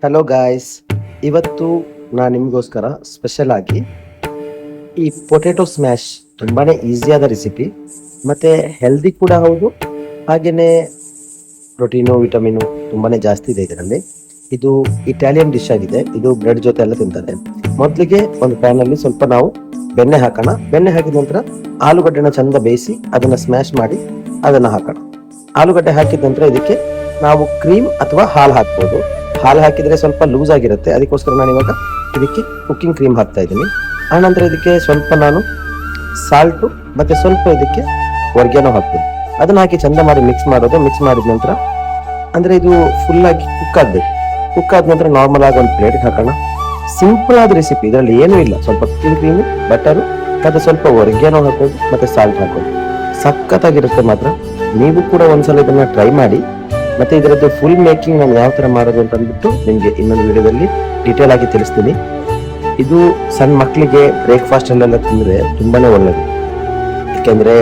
Hello guys, ಇವತ್ತು ನಾನು ನಿಮಗೋಸ್ಕರ ಸ್ಪೆಷಲ್ ಆಗಿ ಈ ಪೊಟೆಟೊ ಸ್ಮ್ಯಾಶ್ ತುಂಬಾನೇ ಈಸಿಯಾದ ರೆಸಿಪಿ ಮತ್ತೆ ಹೆಲ್ದಿ ಕೂಡ ಹೌದು, ಹಾಗೆಯೇ ಪ್ರೋಟೀನು ವಿಟಮಿನು ತುಂಬಾನೇ ಜಾಸ್ತಿ ಇದೆ ಇದರಲ್ಲಿ. ಇದು ಇಟಾಲಿಯನ್ ಡಿಶ್ ಆಗಿದೆ. ಇದು ಬ್ರೆಡ್ ಜೊತೆ ಎಲ್ಲ ತಿಂತಾರೆ. ಮೊದಲಿಗೆ ಒಂದು ಪ್ಯಾನ್ ಅಲ್ಲಿ ಸ್ವಲ್ಪ ನಾವು ಬೆಣ್ಣೆ ಹಾಕೋಣ. ಬೆಣ್ಣೆ ಹಾಕಿದ ನಂತರ ಆಲೂಗಡ್ಡೆನ ಚಂದ ಬೇಯಿಸಿ ಅದನ್ನ ಸ್ಮ್ಯಾಶ್ ಮಾಡಿ ಅದನ್ನ ಹಾಕೋಣ. ಆಲೂಗಡ್ಡೆ ಹಾಕಿದ ನಂತರ ಇದಕ್ಕೆ ನಾವು ಕ್ರೀಮ್ ಅಥವಾ ಹಾಲು ಹಾಕ್ಬೋದು. ಹಾಲು ಹಾಕಿದ್ರೆ ಸ್ವಲ್ಪ ಲೂಸ್ ಆಗಿರುತ್ತೆ, ಅದಕ್ಕೋಸ್ಕರ ನಾನು ಇವಾಗ ಇದಕ್ಕೆ ಕುಕ್ಕಿಂಗ್ ಕ್ರೀಮ್ ಹಾಕ್ತಾ ಇದ್ದೀನಿ. ಆನಂತರ ಇದಕ್ಕೆ ಸ್ವಲ್ಪ ನಾನು ಸಾಲ್ಟು ಮತ್ತೆ ಸ್ವಲ್ಪ ಇದಕ್ಕೆ ಒರ್ಗ್ಯಾನೋ ಹಾಕ್ತೀನಿ. ಅದನ್ನ ಹಾಕಿ ಚಂದ ಮಾಡಿ ಮಿಕ್ಸ್ ಮಾಡೋದು. ಮಿಕ್ಸ್ ಮಾಡಿದ ನಂತರ ಅಂದ್ರೆ ಇದು ಫುಲ್ ಆಗಿ ಕುಕ್ ಆಗ್ಬೇಕು. ಕುಕ್ ಆದ ನಂತರ ನಾರ್ಮಲ್ ಆಗಿ ಒಂದು ಪ್ಲೇಟ್ಗೆ ಹಾಕೋಣ. ಸಿಂಪಲ್ ಆದ ರೆಸಿಪಿ, ಇದರಲ್ಲಿ ಏನೂ ಇಲ್ಲ. ಸ್ವಲ್ಪ ಕುಕ್ಕಿಂಗ್ ಕ್ರೀಮ್, ಬಟರು ಮತ್ತೆ ಸ್ವಲ್ಪ ಒರ್ಗ್ಯಾನೋ ಹಾಕೋದು ಮತ್ತೆ ಸಾಲ್ಟ್ ಹಾಕೋದು. ಸಖತ್ತಾಗಿರುತ್ತೆ ಮಾತ್ರ. ನೀವು ಕೂಡ ಒಂದ್ಸಲ ಇದನ್ನ ಟ್ರೈ ಮಾಡಿ. ಮತ್ತೆ ಇದರದ್ದು ಫುಲ್ ಮೇಕಿಂಗ್ ನಾನು ಯಾವ ತರ ಮಾಡೋದು ಅಂತ ಅಂದ್ಬಿಟ್ಟು ನಿಮ್ಗೆ ಇನ್ನೊಂದು ವಿಡಿಯೋದಲ್ಲಿ ಡೀಟೇಲ್ ಆಗಿ ತಿಳಿಸ್ತೀನಿ. ಇದು ಸಣ್ಣ ಮಕ್ಕಳಿಗೆ ಬ್ರೇಕ್ಫಾಸ್ಟ್ ಅಲ್ಲೆಲ್ಲ ತಿಂದ್ರೆ ತುಂಬಾನೇ ಒಳ್ಳೇದು. ಯಾಕೆಂದ್ರೆ